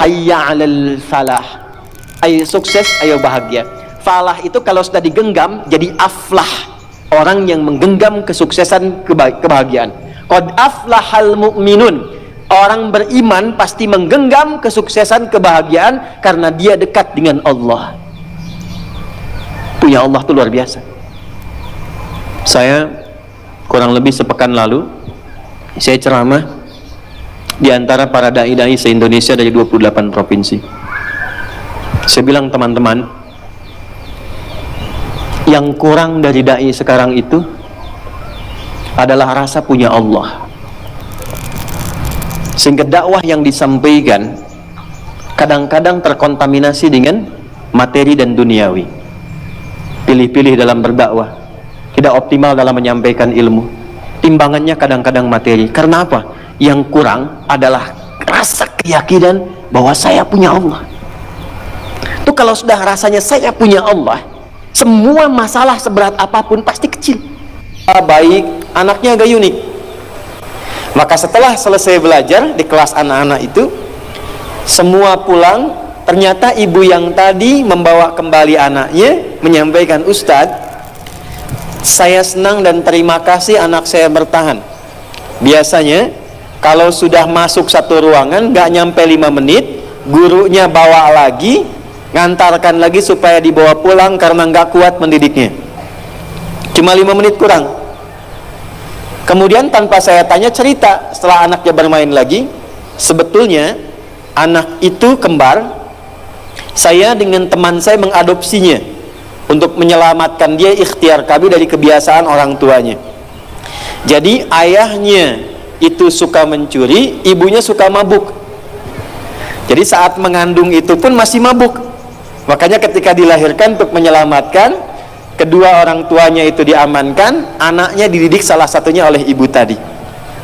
hayya 'alal falah. Ayo sukses, ayo bahagia. Falah itu kalau sudah digenggam jadi aflah, orang yang menggenggam kesuksesan, kebahagiaan. Qad aflahal mu'minun, orang beriman pasti menggenggam kesuksesan, kebahagiaan karena dia dekat dengan Allah. Punya Allah itu luar biasa. Saya kurang lebih sepekan lalu saya ceramah di antara para dai-dai se-Indonesia dari 28 provinsi. Saya bilang, teman-teman, yang kurang dari dai sekarang itu adalah rasa punya Allah. Sehingga dakwah yang disampaikan kadang-kadang terkontaminasi dengan materi dan duniawi. Pilih-pilih dalam berdakwah, tidak optimal dalam menyampaikan ilmu. Timbangannya kadang-kadang materi. Karena apa? Yang kurang adalah rasa keyakinan bahwa saya punya Allah. Itu kalau sudah rasanya saya punya Allah, semua masalah seberat apapun pasti kecil. Baik, anaknya agak unik. Maka setelah selesai belajar di kelas anak-anak itu, semua pulang, ternyata ibu yang tadi membawa kembali anaknya menyampaikan, Ustadz, saya senang dan terima kasih anak saya bertahan. Biasanya kalau sudah masuk satu ruangan gak nyampe 5 menit, gurunya bawa lagi, ngantarkan lagi supaya dibawa pulang karena nggak kuat mendidiknya. Cuma 5 menit kurang. Kemudian tanpa saya tanya, cerita setelah anaknya bermain lagi, sebetulnya anak itu kembar. Saya dengan teman saya mengadopsinya untuk menyelamatkan dia, ikhtiar kami dari kebiasaan orang tuanya. Jadi ayahnya itu suka mencuri, ibunya suka mabuk. Jadi saat mengandung itu pun masih mabuk. Makanya ketika dilahirkan untuk menyelamatkan, kedua orang tuanya itu diamankan, anaknya dididik salah satunya oleh ibu tadi.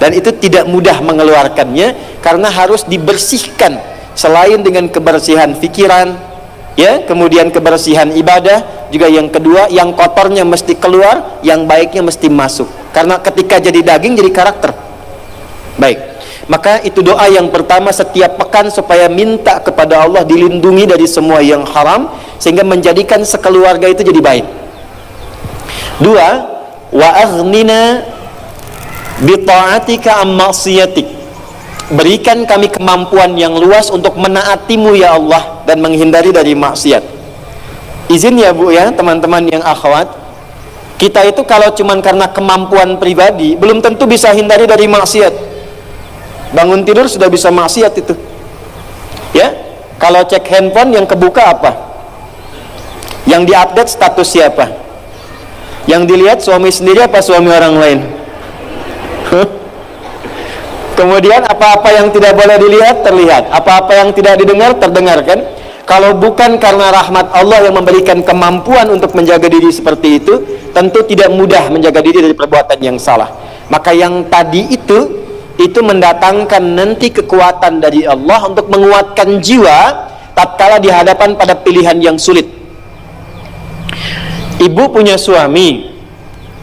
Dan itu tidak mudah mengeluarkannya karena harus dibersihkan. Selain dengan kebersihan pikiran, ya, kemudian kebersihan ibadah, juga yang kedua, yang kotornya mesti keluar, yang baiknya mesti masuk. Karena ketika jadi daging jadi karakter. Baik. Maka itu doa yang pertama setiap pekan, supaya minta kepada Allah dilindungi dari semua yang haram sehingga menjadikan sekeluarga itu jadi baik. 2, wa aghnina bi ta'atika am ma'siyatik. Berikan kami kemampuan yang luas untuk menaatimu ya Allah dan menghindari dari maksiat. Izin ya Bu ya, teman-teman yang akhwat, kita itu kalau cuman karena kemampuan pribadi belum tentu bisa hindari dari maksiat. Bangun tidur sudah bisa maksiat itu, ya. Kalau cek handphone yang kebuka apa? Yang diupdate status siapa? Yang dilihat suami sendiri apa suami orang lain? Kemudian apa-apa yang tidak boleh dilihat terlihat, apa-apa yang tidak didengar terdengarkan. Kalau bukan karena rahmat Allah yang memberikan kemampuan untuk menjaga diri seperti itu, tentu tidak mudah menjaga diri dari perbuatan yang salah. Maka yang tadi itu mendatangkan nanti kekuatan dari Allah untuk menguatkan jiwa tatkala di hadapan pada pilihan yang sulit. Ibu punya suami,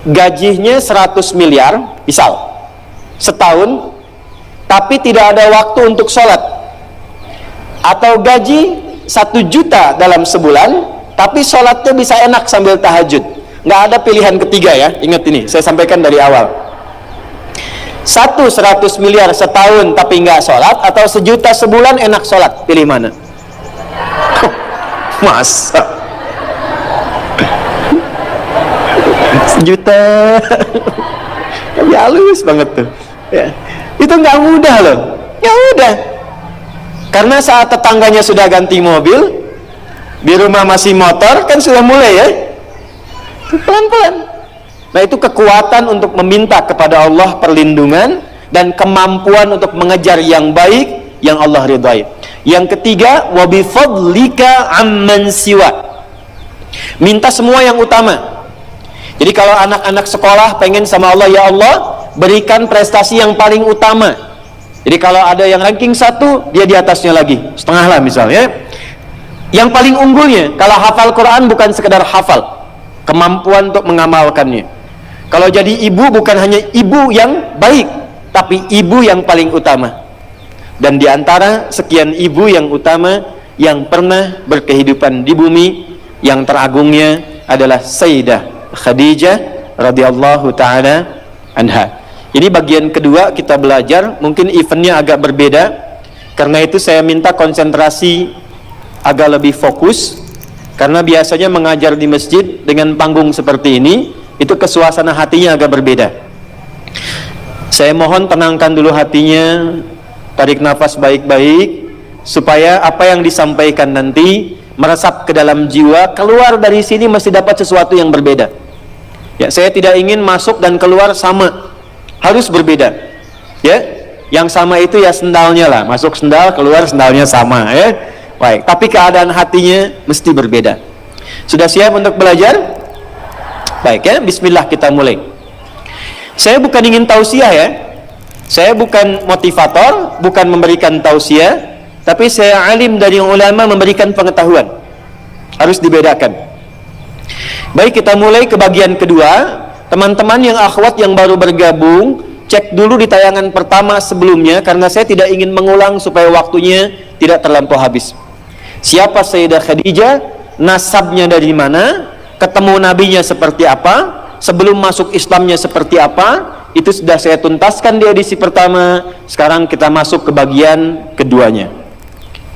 gajinya 100 miliar misal setahun, tapi tidak ada waktu untuk sholat. Atau gaji 1 juta dalam sebulan, tapi sholatnya bisa enak sambil tahajud. Nggak ada pilihan ketiga ya, ingat ini, saya sampaikan dari awal. 100 miliar setahun tapi nggak sholat, atau 1 juta sebulan enak sholat, pilih mana? Masa 1 juta tapi halus banget tuh ya. Itu nggak mudah loh, ya udah. Karena saat tetangganya sudah ganti mobil, di rumah masih motor, kan sudah mulai ya, pelan-pelan. Nah itu kekuatan untuk meminta kepada Allah perlindungan dan kemampuan untuk mengejar yang baik yang Allah ridhai. Yang ketiga, wa bi fadlika amman siwa. Minta semua yang utama. Jadi kalau anak-anak sekolah pengen sama Allah, ya Allah berikan prestasi yang paling utama. Jadi kalau ada yang ranking 1, dia di atasnya lagi, setengah lah misalnya. Yang paling unggulnya, kalau hafal Quran bukan sekedar hafal, kemampuan untuk mengamalkannya. Kalau jadi ibu bukan hanya ibu yang baik, tapi ibu yang paling utama. Dan di antara sekian ibu yang utama yang pernah berkehidupan di bumi, yang teragungnya adalah Sayyidah Khadijah radhiyallahu taala anha. Ini bagian kedua kita belajar, mungkin eventnya agak berbeda. Karena itu saya minta konsentrasi agak lebih fokus, karena biasanya mengajar di masjid dengan panggung seperti ini, itu kesuasana hatinya agak berbeda. Saya mohon tenangkan dulu hatinya, tarik nafas baik-baik, supaya apa yang disampaikan nanti meresap ke dalam jiwa, keluar dari sini mesti dapat sesuatu yang berbeda. Ya, saya tidak ingin masuk dan keluar sama, harus berbeda. Ya, yang sama itu ya sendalnya lah, masuk sendal, keluar sendalnya sama, ya. Baik, tapi keadaan hatinya mesti berbeda. Sudah siap untuk belajar? Baik ya, bismillah kita mulai. Saya bukan ingin tausiah ya. Saya bukan motivator, bukan memberikan tausiah, tapi saya alim dari ulama memberikan pengetahuan. Harus dibedakan. Baik, kita mulai ke bagian kedua. Teman-teman yang akhwat yang baru bergabung, cek dulu di tayangan pertama sebelumnya, karena saya tidak ingin mengulang supaya waktunya tidak terlampau habis. Siapa Sayyidah Khadijah, nasabnya dari mana, ketemu nabinya seperti apa, sebelum masuk Islamnya seperti apa, itu sudah saya tuntaskan di edisi pertama. Sekarang kita masuk ke bagian keduanya.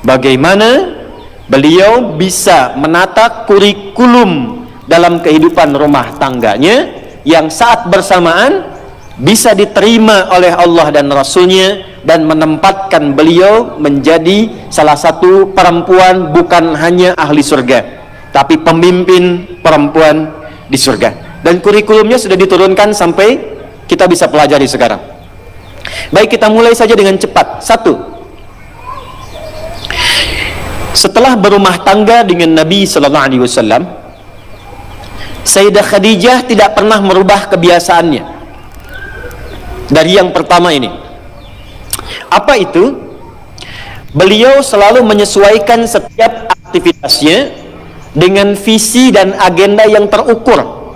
Bagaimana beliau bisa menata kurikulum dalam kehidupan rumah tangganya yang saat bersamaan bisa diterima oleh Allah dan Rasulnya, dan menempatkan beliau menjadi salah satu perempuan bukan hanya ahli surga, tapi pemimpin perempuan di surga. Dan kurikulumnya sudah diturunkan sampai kita bisa pelajari sekarang. Baik, kita mulai saja dengan cepat. 1. Setelah berumah tangga dengan Nabi sallallahu alaihi wasallam, Sayyidah Khadijah tidak pernah merubah kebiasaannya. Dari yang pertama ini, apa itu? Beliau selalu menyesuaikan setiap aktivitasnya dengan visi dan agenda yang terukur.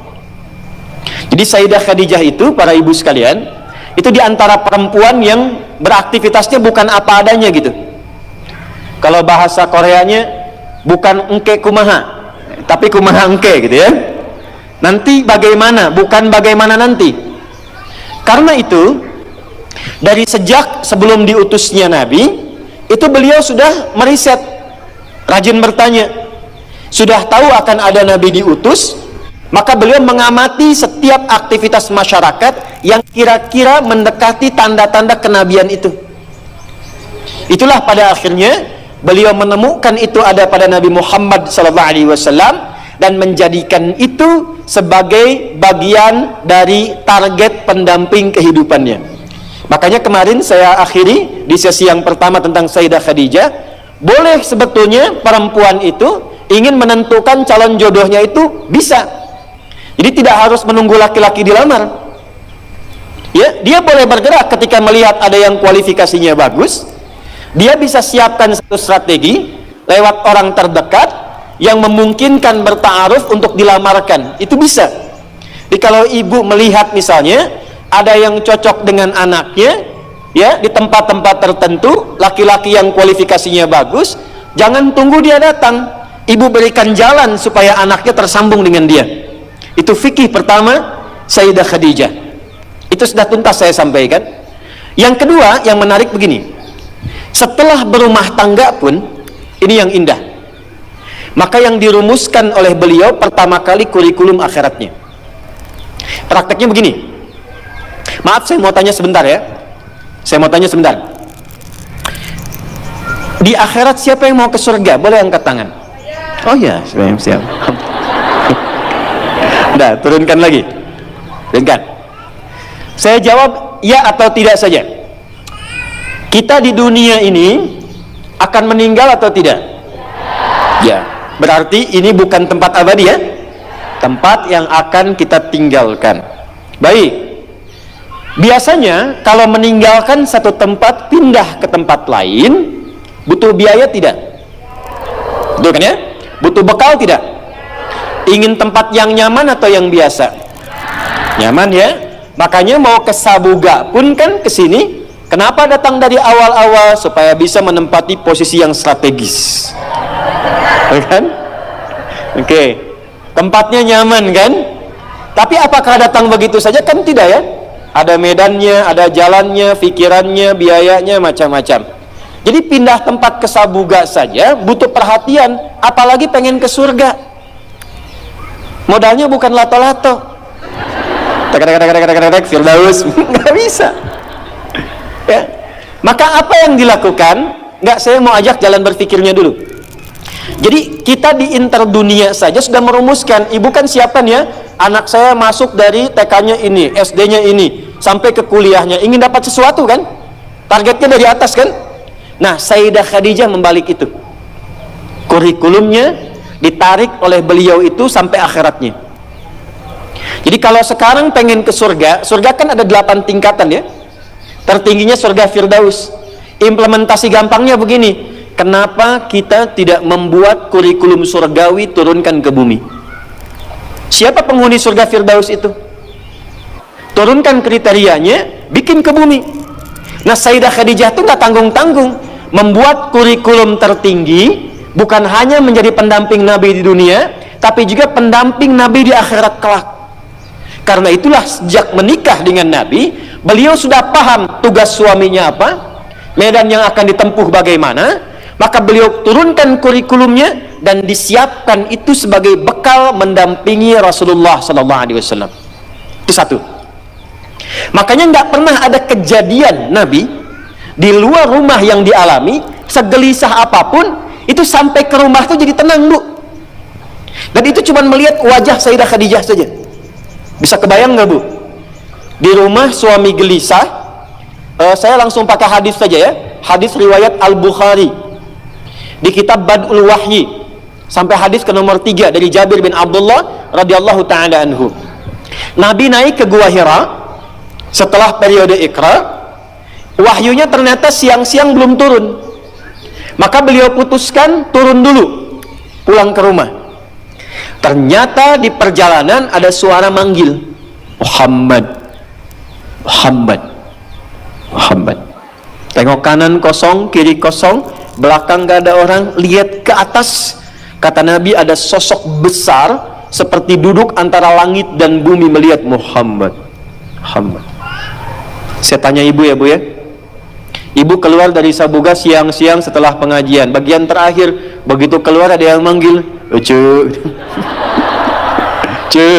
Jadi Sayyidah Khadijah itu, para ibu sekalian, itu diantara perempuan yang beraktivitasnya bukan apa adanya gitu. Kalau bahasa Koreanya, bukan engke kumaha, tapi kumaha engke gitu ya. Nanti bagaimana, bukan bagaimana nanti. Karena itu, dari sejak sebelum diutusnya Nabi, itu beliau sudah meriset, rajin bertanya, sudah tahu akan ada Nabi diutus, maka beliau mengamati setiap aktivitas masyarakat yang kira-kira mendekati tanda-tanda kenabian itu. Itulah pada akhirnya beliau menemukan itu ada pada Nabi Muhammad SAW, dan menjadikan itu sebagai bagian dari target pendamping kehidupannya. Makanya kemarin saya akhiri di sesi yang pertama tentang Sayyidah Khadijah, boleh sebetulnya perempuan itu ingin menentukan calon jodohnya itu bisa. Jadi tidak harus menunggu laki-laki dilamar. Ya, dia boleh bergerak ketika melihat ada yang kualifikasinya bagus. Dia bisa siapkan satu strategi lewat orang terdekat yang memungkinkan bertaaruf untuk dilamarkan. Itu bisa. Jadi kalau ibu melihat misalnya ada yang cocok dengan anaknya, ya, di tempat-tempat tertentu, laki-laki yang kualifikasinya bagus, jangan tunggu dia datang. Ibu berikan jalan supaya anaknya tersambung dengan dia. Itu fikih pertama Sayyidah Khadijah. Itu sudah tuntas saya sampaikan. Yang kedua, yang menarik begini. Setelah berumah tangga pun, ini yang indah. Maka yang dirumuskan oleh beliau pertama kali kurikulum akhiratnya. Prakteknya begini. Maaf, saya mau tanya sebentar ya. Saya mau tanya sebentar. Di akhirat siapa yang mau ke surga? Boleh angkat tangan. Oh ya, siap. Udah, turunkan lagi. Turunkan. Saya jawab ya atau tidak saja. Kita di dunia ini akan meninggal atau tidak? Ya. Berarti ini bukan tempat abadi ya, tempat yang akan kita tinggalkan. Baik, biasanya kalau meninggalkan satu tempat pindah ke tempat lain butuh biaya tidak? Betul kan ya? Butuh bekal tidak? Ingin tempat yang nyaman atau yang biasa? Nyaman ya. Makanya mau ke Sabuga pun kan kesini Kenapa datang dari awal-awal? Supaya bisa menempati posisi yang strategis. Kan? Oke. Tempatnya nyaman kan? Tapi apakah datang begitu saja? Kan tidak ya. Ada medannya, ada jalannya, pikirannya, biayanya, macam-macam. Jadi pindah tempat ke Sabuga saja butuh perhatian, apalagi pengen ke surga. Modalnya bukan lato-lato. Firdaus, nggak bisa. Ya. Maka apa yang dilakukan? Nggak, saya mau ajak jalan berpikirnya dulu. Jadi kita di interdunia saja sudah merumuskan, ibu kan siapkan ya, anak saya masuk dari TK-nya ini, SD-nya ini, sampai ke kuliahnya, ingin dapat sesuatu kan? Targetnya dari atas kan? Nah, Sayyidah Khadijah membalik itu. Kurikulumnya ditarik oleh beliau itu sampai akhiratnya. Jadi kalau sekarang pengen ke surga, surga kan ada 8 tingkatan ya. Tertingginya surga Firdaus. Implementasi gampangnya begini. Kenapa kita tidak membuat kurikulum surgawi turunkan ke bumi? Siapa penghuni surga Firdaus itu? Turunkan kriterianya, bikin ke bumi. Nah, Sayyidah Khadijah itu nggak tanggung-tanggung membuat kurikulum tertinggi, bukan hanya menjadi pendamping Nabi di dunia, tapi juga pendamping Nabi di akhirat kelak. Karena itulah sejak menikah dengan Nabi, beliau sudah paham tugas suaminya apa, medan yang akan ditempuh bagaimana. Maka beliau turunkan kurikulumnya dan disiapkan itu sebagai bekal mendampingi Rasulullah SAW. Itu satu. Makanya nggak pernah ada kejadian Nabi di luar rumah yang dialami, segelisah apapun, itu sampai ke rumah itu jadi tenang, Bu. Dan itu cuma melihat wajah Sayyidah Khadijah saja. Bisa kebayang nggak, Bu? Di rumah suami gelisah, saya langsung pakai hadis saja ya. Hadis riwayat Al-Bukhari di kitab Bad'ul Wahyi, sampai hadis ke nomor 3 dari Jabir bin Abdullah radhiyallahu ta'ala anhu. Nabi naik ke Gua Hira setelah periode Iqra. Wahyunya ternyata siang-siang belum turun, maka beliau putuskan turun dulu, pulang ke rumah. Ternyata di perjalanan ada suara manggil, Muhammad, Muhammad, Muhammad. Tengok kanan kosong, kiri kosong, belakang gak ada orang, lihat ke atas. Kata Nabi, ada sosok besar seperti duduk antara langit dan bumi melihat Muhammad, Muhammad. Saya tanya ibu ya, Bu ya. Ibu keluar dari Sabuga siang-siang setelah pengajian, bagian terakhir, begitu keluar ada yang manggil, "Cu." Cu.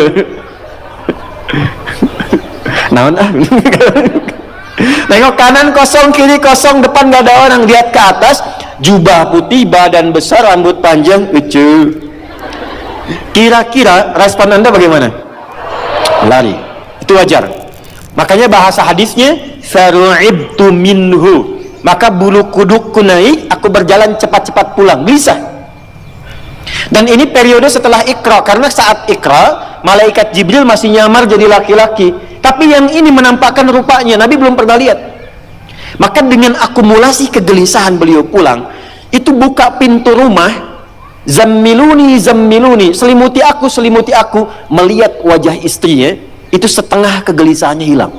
Naon ah. Tengok kanan kosong, kiri kosong, depan gak ada orang, lihat ke atas, jubah putih, badan besar, rambut panjang, lucu. Kira-kira respon Anda bagaimana? Lari. Itu wajar. Makanya bahasa hadisnya, faru'ibtu minhu, maka bulu kudukku naik, aku berjalan cepat-cepat pulang, gelisah. Dan ini periode setelah Iqra, karena saat Iqra malaikat Jibril masih nyamar jadi laki-laki, tapi yang ini menampakkan rupanya Nabi belum pernah lihat. Maka dengan akumulasi kegelisahan beliau pulang, itu buka pintu rumah, zammiluni zammiluni, selimuti aku, melihat wajah istrinya, itu setengah kegelisahannya hilang,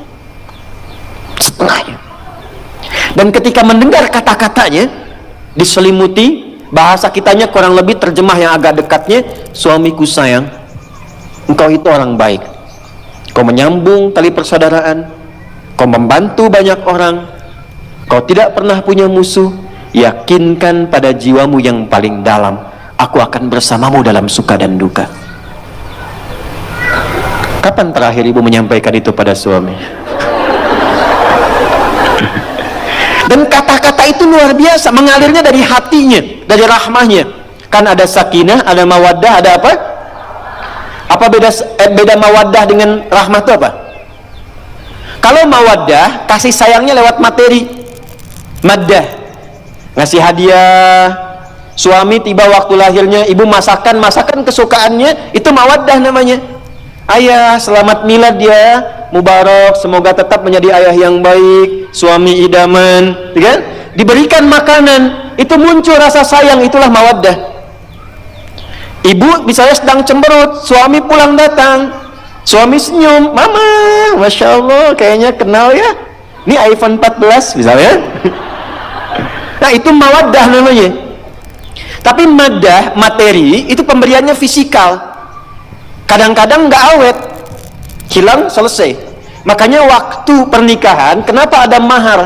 setengahnya. Dan ketika mendengar kata-katanya diselimuti, bahasa kitanya kurang lebih terjemah yang agak dekatnya, suamiku sayang, engkau itu orang baik, kau menyambung tali persaudaraan, kau membantu banyak orang, kau tidak pernah punya musuh, yakinkan pada jiwamu yang paling dalam, aku akan bersamamu dalam suka dan duka. Kapan terakhir ibu menyampaikan itu pada suami? Dan kata-kata itu luar biasa, mengalirnya dari hatinya, dari rahmahnya. Kan ada sakinah, ada mawaddah, ada apa? Apa beda mawaddah dengan rahmah itu apa? Kalau mawaddah, kasih sayangnya lewat materi. Maddah, ngasih hadiah. Suami tiba waktu lahirnya, ibu masakan kesukaannya, itu mawaddah namanya. Ayah, selamat milad ya, mubarak, semoga tetap menjadi ayah yang baik, suami idaman, kan? Diberikan makanan, itu muncul rasa sayang, itulah mawaddah. Ibu misalnya sedang cemberut, suami pulang datang, suami senyum, mama, masya Allah, kayaknya kenal ya, Ini iPhone 14 misalnya. Nah, itu mawaddah namanya. Tapi madah, materi, itu pemberiannya fisikal. Kadang-kadang nggak awet, hilang, selesai. Makanya waktu pernikahan, kenapa ada mahar?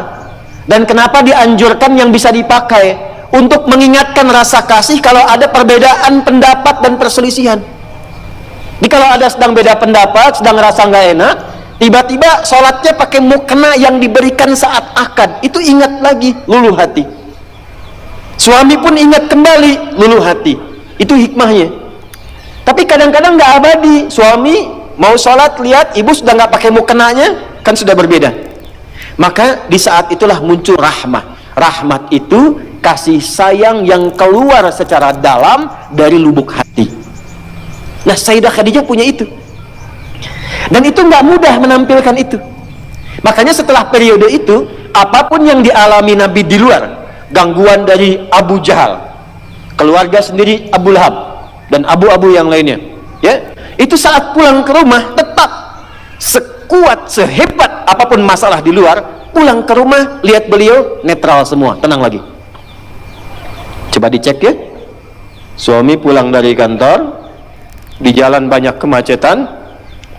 Dan kenapa dianjurkan yang bisa dipakai? Untuk mengingatkan rasa kasih kalau ada perbedaan pendapat dan perselisihan. Jadi kalau ada sedang beda pendapat, sedang rasa nggak enak, tiba-tiba sholatnya pakai mukena yang diberikan saat akad, itu ingat lagi, luluh hati. Suami pun ingat kembali, luluh hati. Itu hikmahnya. Tapi kadang-kadang nggak abadi. Suami mau sholat, lihat ibu sudah nggak pakai mukenanya, kan sudah berbeda. Maka di saat itulah muncul rahmah. Rahmat itu kasih sayang yang keluar secara dalam dari lubuk hati. Nah, Sayyidah Khadijah punya itu. Dan itu nggak mudah menampilkan itu. Makanya setelah periode itu, apapun yang dialami Nabi di luar, gangguan dari Abu Jahal, keluarga sendiri Abu Lahab, dan abu-abu yang lainnya, ya, itu saat pulang ke rumah tetap sekuat, sehebat apapun masalah di luar, pulang ke rumah lihat beliau netral semua, tenang lagi. Coba dicek ya, suami pulang dari kantor, di jalan banyak kemacetan,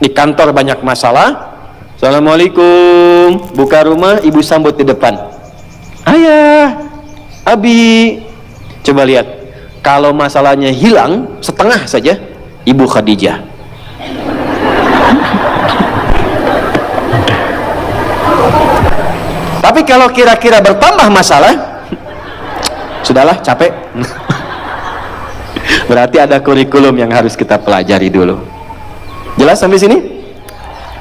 di kantor banyak masalah, Assalamualaikum, buka rumah, ibu sambut di depan, ayah, abi. Coba lihat, kalau masalahnya hilang setengah saja, Ibu Khadijah. Tapi kalau kira-kira bertambah masalah, sudahlah, capek. Berarti ada kurikulum yang harus kita pelajari dulu. Jelas sampai sini?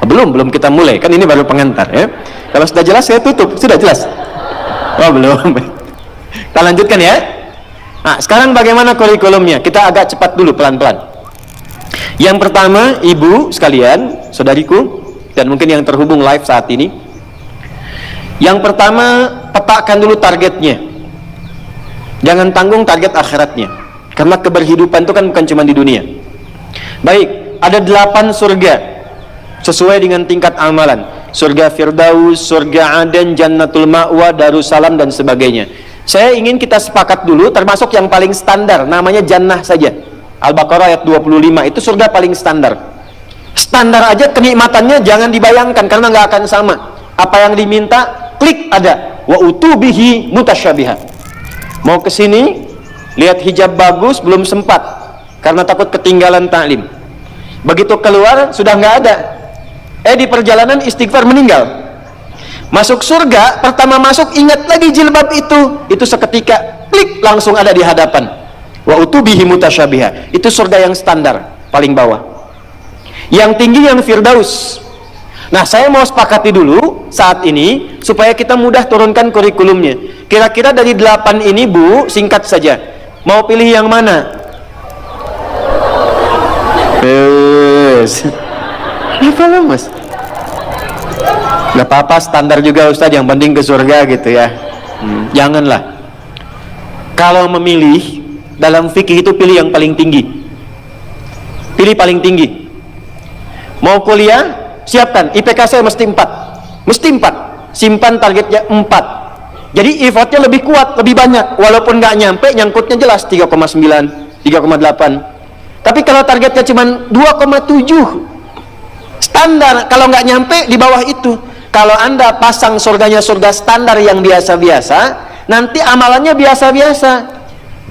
Belum kita mulai, kan ini baru pengantar ya. Kalau sudah jelas saya tutup. Sudah jelas? Oh belum. Kita lanjutkan ya. Nah, sekarang bagaimana kurikulumnya? Kita agak cepat dulu, pelan-pelan. Yang pertama, ibu sekalian, saudariku, dan mungkin yang terhubung live saat ini, yang pertama, petakan dulu targetnya. Jangan tanggung target akhiratnya, karena keberhidupan itu kan bukan cuma di dunia. Baik, ada 8 surga sesuai dengan tingkat amalan. Surga Firdaus, surga Aden, Jannatul Ma'wa, Darussalam, dan sebagainya. Saya ingin kita sepakat dulu, termasuk yang paling standar, namanya Jannah saja. Al-Baqarah ayat 25, itu surga paling standar. Standar aja kenikmatannya jangan dibayangkan, karena nggak akan sama. Apa yang diminta, klik ada. Wa utubihi mutasyabiha. Mau kesini, lihat hijab bagus, belum sempat, karena takut ketinggalan taklim. Begitu keluar, sudah nggak ada. Di perjalanan istighfar meninggal. Masuk surga, pertama masuk ingat lagi jilbab itu seketika klik langsung ada di hadapan. Wa utubihi mutasyabiha. Itu surga yang standar, paling bawah. Yang tinggi yang Firdaus. Nah, saya mau sepakati dulu saat ini supaya kita mudah turunkan kurikulumnya. Kira-kira dari 8 ini, Bu, singkat saja. Mau pilih yang mana? Apa lah, Mas? Gak apa-apa, standar juga Ustadz, yang penting ke surga gitu ya. Janganlah. Kalau memilih dalam fikih itu pilih yang paling tinggi. Pilih paling tinggi. Mau kuliah, siapkan IPK saya mesti 4. Mesti 4. Simpan targetnya 4. Jadi effortnya lebih kuat, lebih banyak. Walaupun nggak nyampe, nyangkutnya jelas 3,9, 3,8. Tapi kalau targetnya cuma 2,7, standar. Kalau nggak nyampe, di bawah itu. Kalau Anda pasang surganya surga standar yang biasa-biasa, nanti amalannya biasa-biasa.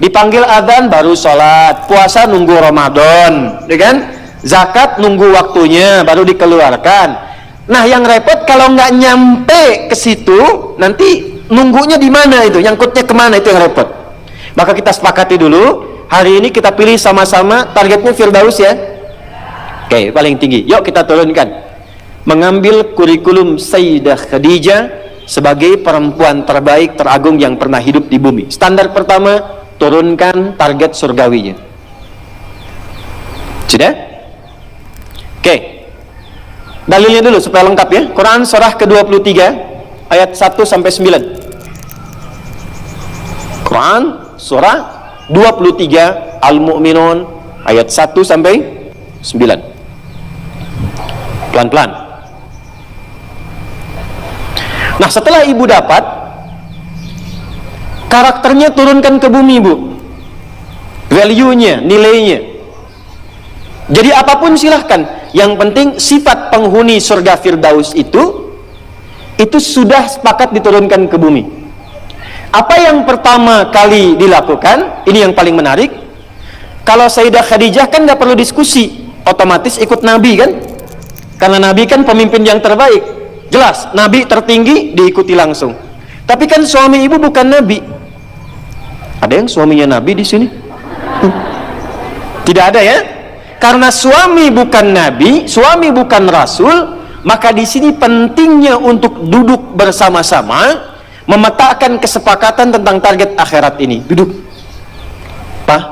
Dipanggil adzan baru sholat, puasa nunggu Ramadan, ya kan? Zakat nunggu waktunya baru dikeluarkan. Nah, yang repot kalau nggak nyampe ke situ, nanti nunggunya di mana itu, nyangkutnya kemana, itu yang repot. Maka kita sepakati dulu, hari ini kita pilih sama-sama targetnya Firdaus ya. Oke, paling tinggi. Yuk kita turunkan. Mengambil kurikulum Sayyidah Khadijah sebagai perempuan terbaik, teragung yang pernah hidup di bumi. Standar pertama, turunkan target surgawinya. Sudah? Oke. Dalilnya dulu supaya lengkap ya. Quran surah ke-23 ayat 1 sampai 9. Quran surah 23 Al-Mu'minun ayat 1 sampai 9. Pelan-pelan. Nah, setelah ibu dapat, karakternya turunkan ke bumi, Bu. Value-nya, nilainya. Jadi apapun silahkan. Yang penting sifat penghuni surga Firdaus itu sudah sepakat diturunkan ke bumi. Apa yang pertama kali dilakukan? Ini yang paling menarik. Kalau Sayyidah Khadijah kan nggak perlu diskusi, otomatis ikut Nabi kan? Karena Nabi kan pemimpin yang terbaik. Jelas, Nabi tertinggi diikuti langsung. Tapi kan suami ibu bukan Nabi. Ada yang suaminya Nabi di sini? Tidak ada ya? Karena suami bukan Nabi, suami bukan Rasul, maka di sini pentingnya untuk duduk bersama-sama, memetakan kesepakatan tentang target akhirat ini. Duduk, Pak,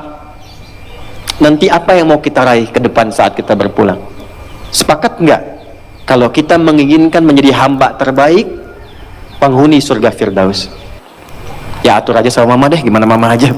nanti apa yang mau kita raih ke depan saat kita berpulang? Sepakat enggak? Kalau kita menginginkan menjadi hamba terbaik, penghuni surga Firdaus, ya atur aja sama mama deh, gimana mama aja.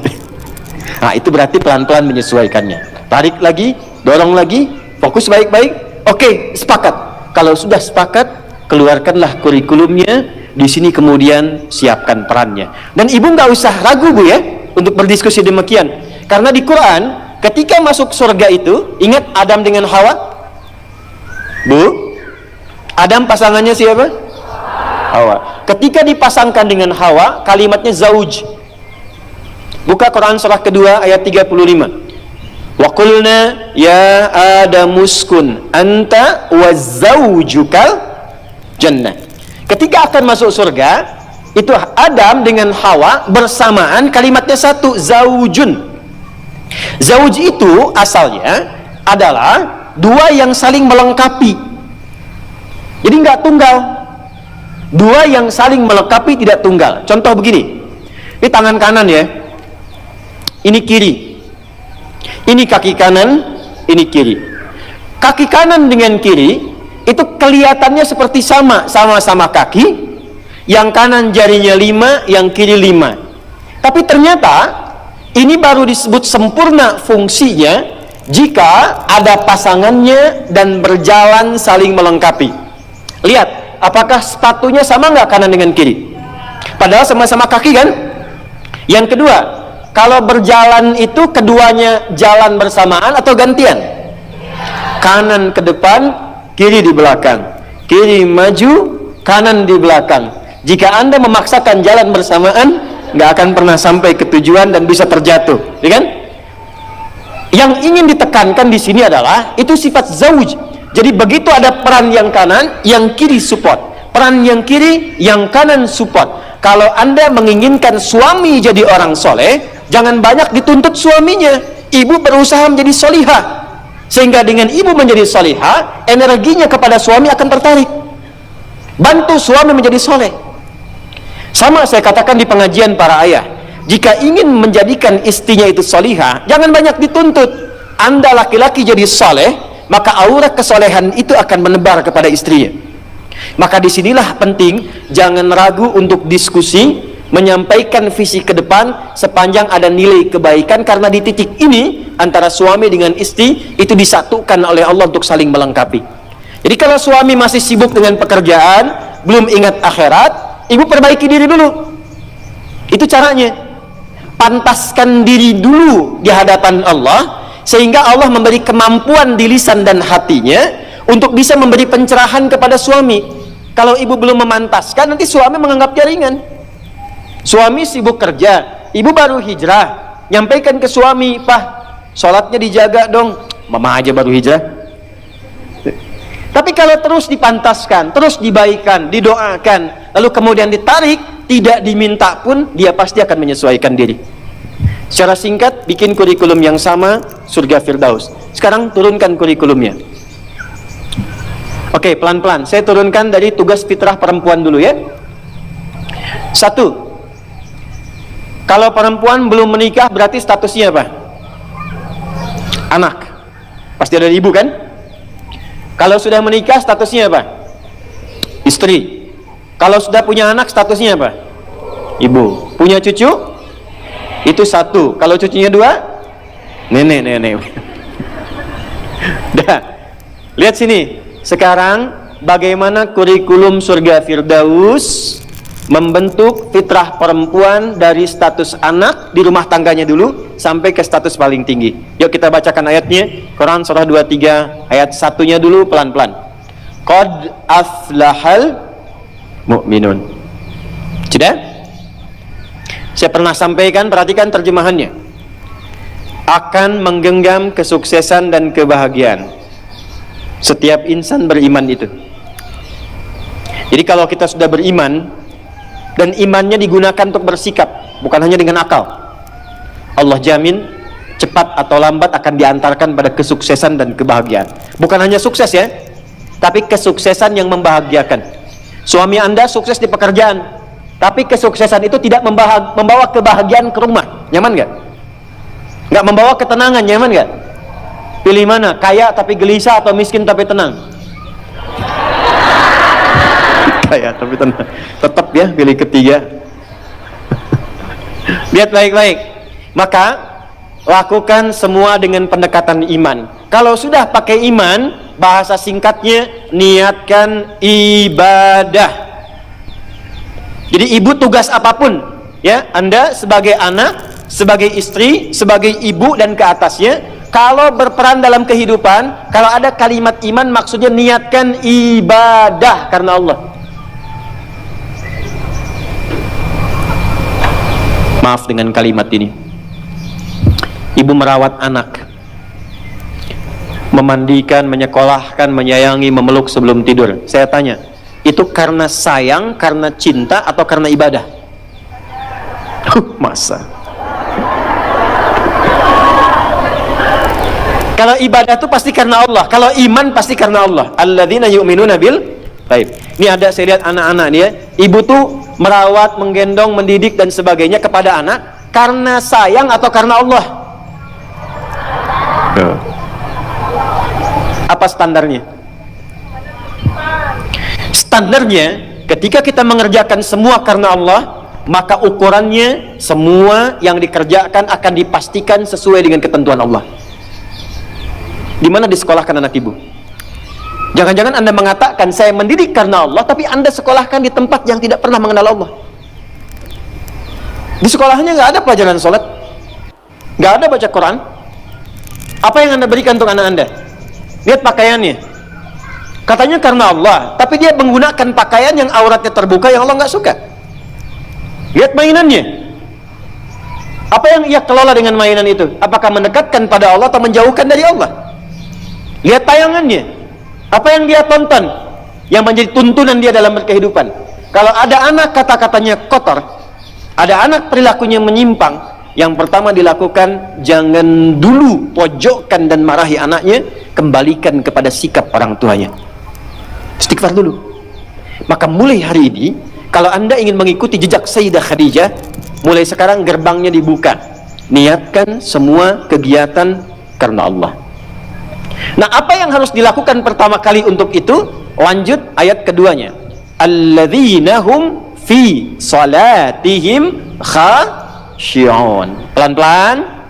Nah, itu berarti pelan-pelan menyesuaikannya. Tarik lagi, dorong lagi, fokus baik-baik. Oke, sepakat. Kalau sudah sepakat, keluarkanlah kurikulumnya. Di sini kemudian siapkan perannya. Dan ibu nggak usah ragu, Bu, ya, untuk berdiskusi demikian. Karena di Quran, ketika masuk surga itu, ingat Adam dengan Hawa? Bu, Adam pasangannya siapa? Hawa. Ketika dipasangkan dengan Hawa, kalimatnya zauj. Buka Quran surah kedua ayat 35. Wa qulna ya adamuskun anta wa zaujukal jannah. Ketika akan masuk surga, itu Adam dengan Hawa bersamaan, kalimatnya satu, zaujun. Zauj itu asalnya adalah dua yang saling melengkapi. Jadi nggak tunggal. Dua yang saling melengkapi, tidak tunggal. Contoh begini. Ini tangan kanan ya. Ini kiri. Ini kaki kanan, ini kiri. Kaki kanan dengan kiri itu kelihatannya seperti sama-sama kaki. Yang kanan jarinya 5, yang kiri 5. Tapi ternyata ini baru disebut sempurna fungsinya jika ada pasangannya dan berjalan saling melengkapi. Lihat, apakah sepatunya sama nggak kanan dengan kiri? Padahal sama-sama kaki kan? Yang kedua, kalau berjalan itu keduanya jalan bersamaan atau gantian? Kanan ke depan, kiri di belakang. Kiri maju, kanan di belakang. Jika Anda memaksakan jalan bersamaan, nggak akan pernah sampai ke tujuan dan bisa terjatuh, ya kan? Yang ingin ditekankan di sini adalah itu sifat zauj. Jadi begitu ada peran yang kanan, yang kiri support. Peran yang kiri, yang kanan support. Kalau Anda menginginkan suami jadi orang soleh, jangan banyak dituntut suaminya. Ibu berusaha menjadi solihah, sehingga dengan ibu menjadi solihah, energinya kepada suami akan tertarik. Bantu suami menjadi soleh. Sama saya katakan di pengajian para ayah, jika ingin menjadikan istrinya itu solihah, jangan banyak dituntut. Anda laki-laki jadi soleh, maka aura kesolehan itu akan menebar kepada istrinya. Maka disinilah penting, jangan ragu untuk diskusi, menyampaikan visi ke depan sepanjang ada nilai kebaikan, karena di titik ini antara suami dengan istri itu disatukan oleh Allah untuk saling melengkapi. Jadi kalau suami masih sibuk dengan pekerjaan, belum ingat akhirat, ibu perbaiki diri dulu. Itu caranya. Pantaskan diri dulu di hadapan Allah, sehingga Allah memberi kemampuan di lisan dan hatinya untuk bisa memberi pencerahan kepada suami. Kalau ibu belum memantaskan, nanti suami menganggap jaringan. Suami sibuk kerja, ibu baru hijrah, nyampaikan ke suami, "Pak, sholatnya dijaga dong." "Mama aja baru hijrah." Tapi kalau terus dipantaskan, terus dibaikan, didoakan, lalu kemudian ditarik, tidak diminta pun, dia pasti akan menyesuaikan diri. Secara singkat, bikin kurikulum yang sama, surga Firdaus. Sekarang turunkan kurikulumnya. Oke, pelan-pelan. Saya turunkan dari tugas fitrah perempuan dulu ya. 1. Kalau perempuan belum menikah, berarti statusnya apa? Anak. Pasti ada ibu kan? Kalau sudah menikah, statusnya apa? Istri. Kalau sudah punya anak, statusnya apa? Ibu. Punya cucu? Itu 1. Kalau cucunya 2? Nenek. Dah. Lihat sini. Sekarang bagaimana kurikulum surga Firdaus membentuk fitrah perempuan dari status anak di rumah tangganya dulu sampai ke status paling tinggi. Yuk kita bacakan ayatnya. Quran surah 23 ayat 1-nya dulu pelan-pelan. Qad aflahal mu'minun. Sudah? Saya pernah sampaikan, perhatikan terjemahannya. Akan menggenggam kesuksesan dan kebahagiaan setiap insan beriman itu. Jadi kalau kita sudah beriman dan imannya digunakan untuk bersikap, bukan hanya dengan akal, Allah jamin cepat atau lambat akan diantarkan pada kesuksesan dan kebahagiaan. Bukan hanya sukses ya, tapi kesuksesan yang membahagiakan. Suami Anda sukses di pekerjaan, tapi kesuksesan itu tidak membawa kebahagiaan ke rumah. Nyaman nggak? Nggak membawa ketenangan, nyaman nggak? Pilih mana? Kaya tapi gelisah atau miskin tapi tenang? Kaya tapi tenang. Tetap ya pilih ketiga. Lihat baik-baik. Maka lakukan semua dengan pendekatan iman. Kalau sudah pakai iman, bahasa singkatnya niatkan ibadah. Jadi ibu tugas apapun ya, Anda sebagai anak, sebagai istri, sebagai ibu dan ke atasnya, kalau berperan dalam kehidupan, kalau ada kalimat iman maksudnya niatkan ibadah karena Allah. Maaf dengan kalimat ini. Ibu merawat anak, memandikan, menyekolahkan, menyayangi, memeluk sebelum tidur. Saya tanya, itu karena sayang, karena cinta, atau karena ibadah? Masa? Kalau ibadah itu pasti karena Allah, kalau iman pasti karena Allah. Alladzina yu'minuna bil ghaib. Ini ada, saya lihat anak-anak dia, ibu tuh merawat, menggendong, mendidik dan sebagainya kepada anak karena sayang atau karena Allah? Apa standarnya? Standarnya ketika kita mengerjakan semua karena Allah, maka ukurannya semua yang dikerjakan akan dipastikan sesuai dengan ketentuan Allah. Di mana disekolahkan anak ibu? Jangan-jangan Anda mengatakan saya mendidik karena Allah, tapi Anda sekolahkan di tempat yang tidak pernah mengenal Allah. Di sekolahnya nggak ada pelajaran sholat, nggak ada baca Quran. Apa yang Anda berikan untuk anak Anda? Lihat pakaiannya, katanya karena Allah, tapi dia menggunakan pakaian yang auratnya terbuka yang Allah nggak suka. Lihat mainannya, apa yang ia kelola dengan mainan itu? Apakah mendekatkan pada Allah atau menjauhkan dari Allah? Lihat tayangannya, apa yang dia tonton yang menjadi tuntunan dia dalam berkehidupan. Kalau ada anak kata-katanya kotor, ada anak perilakunya menyimpang, yang pertama dilakukan, jangan dulu pojokkan dan marahi anaknya, kembalikan kepada sikap orang tuanya. Istighfar dulu. Maka mulai hari ini, kalau Anda ingin mengikuti jejak Sayyidah Khadijah, mulai sekarang gerbangnya dibuka. Niatkan semua kegiatan karena Allah. Nah, apa yang harus dilakukan pertama kali untuk itu? Lanjut ayat keduanya. Alladzina hum fi salatihim khashi'un. Pelan-pelan.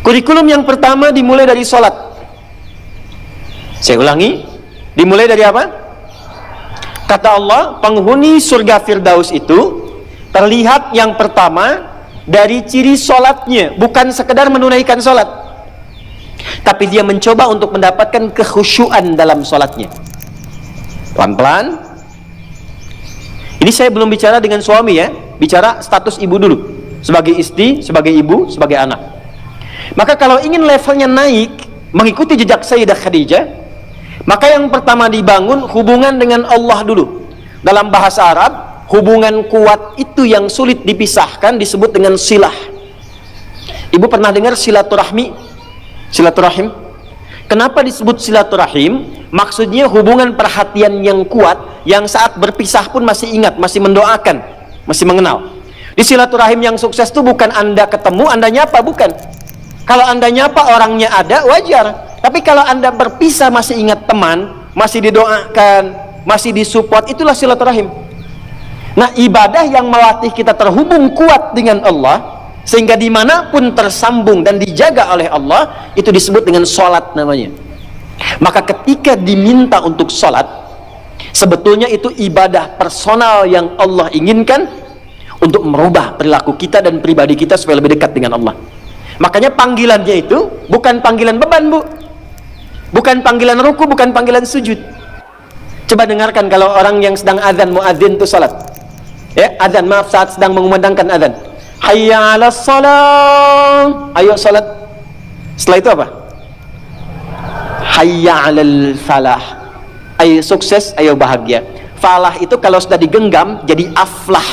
Kurikulum yang pertama dimulai dari salat. Saya ulangi, dimulai dari apa? Kata Allah, penghuni surga Firdaus itu terlihat yang pertama dari ciri salatnya, bukan sekedar menunaikan salat, tapi dia mencoba untuk mendapatkan kekhusyuan dalam salatnya. Pelan-pelan. Ini saya belum bicara dengan suami ya, bicara status ibu dulu, sebagai istri, sebagai ibu, sebagai anak. Maka kalau ingin levelnya naik, mengikuti jejak Sayyidah Khadijah, maka yang pertama dibangun hubungan dengan Allah dulu. Dalam bahasa Arab, hubungan kuat itu yang sulit dipisahkan disebut dengan silah. Ibu pernah dengar silaturahmi? Silaturahim. Kenapa disebut silaturahim? Maksudnya hubungan perhatian yang kuat, yang saat berpisah pun masih ingat, masih mendoakan, masih mengenal. Di silaturahim yang sukses itu bukan Anda ketemu, Anda nyapa, bukan. Kalau Anda nyapa orangnya ada, wajar. Tapi kalau Anda berpisah masih ingat teman, masih didoakan, masih disupport, itulah silaturahim. Nah, ibadah yang melatih kita terhubung kuat dengan Allah, sehingga dimanapun tersambung dan dijaga oleh Allah, itu disebut dengan sholat namanya. Maka ketika diminta untuk sholat, sebetulnya itu ibadah personal yang Allah inginkan untuk merubah perilaku kita dan pribadi kita supaya lebih dekat dengan Allah. Makanya panggilannya itu bukan panggilan beban, Bu. Bukan panggilan ruku, bukan panggilan sujud. Coba dengarkan kalau orang yang sedang azan, muadzin itu salat. Ya, azan, maaf, saat sedang mengumandangkan azan. Hayya 'alas shalah. Ayo salat. Setelah itu apa? Hayya 'alal falah. Ayo sukses, ayo bahagia. Falah itu kalau sudah digenggam jadi aflah.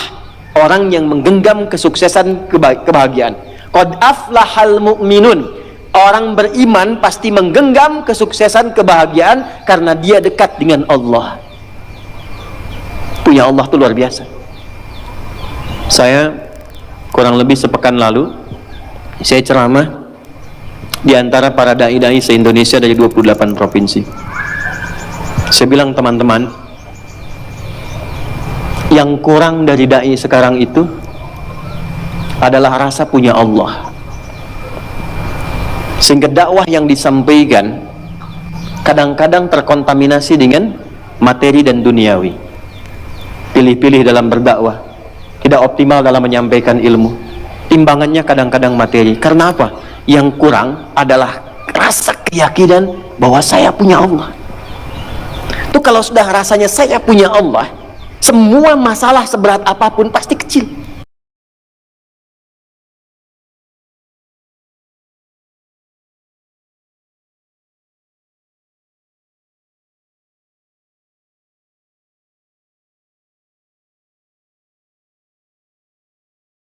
Orang yang menggenggam kesuksesan, kebahagiaan. Qad aflahal mu'minun. Orang beriman pasti menggenggam kesuksesan, kebahagiaan karena dia dekat dengan Allah. Punya Allah itu luar biasa. Saya kurang lebih sepekan lalu saya ceramah di antara para dai-dai se-Indonesia dari 28 provinsi. Saya bilang, teman-teman, yang kurang dari dai sekarang itu adalah rasa punya Allah. Sehingga dakwah yang disampaikan kadang-kadang terkontaminasi dengan materi dan duniawi. Pilih-pilih dalam berdakwah, tidak optimal dalam menyampaikan ilmu. Timbangannya kadang-kadang materi. Karena apa? Yang kurang adalah rasa keyakinan bahwa saya punya Allah. Itu kalau sudah rasanya saya punya Allah, semua masalah seberat apapun pasti kecil.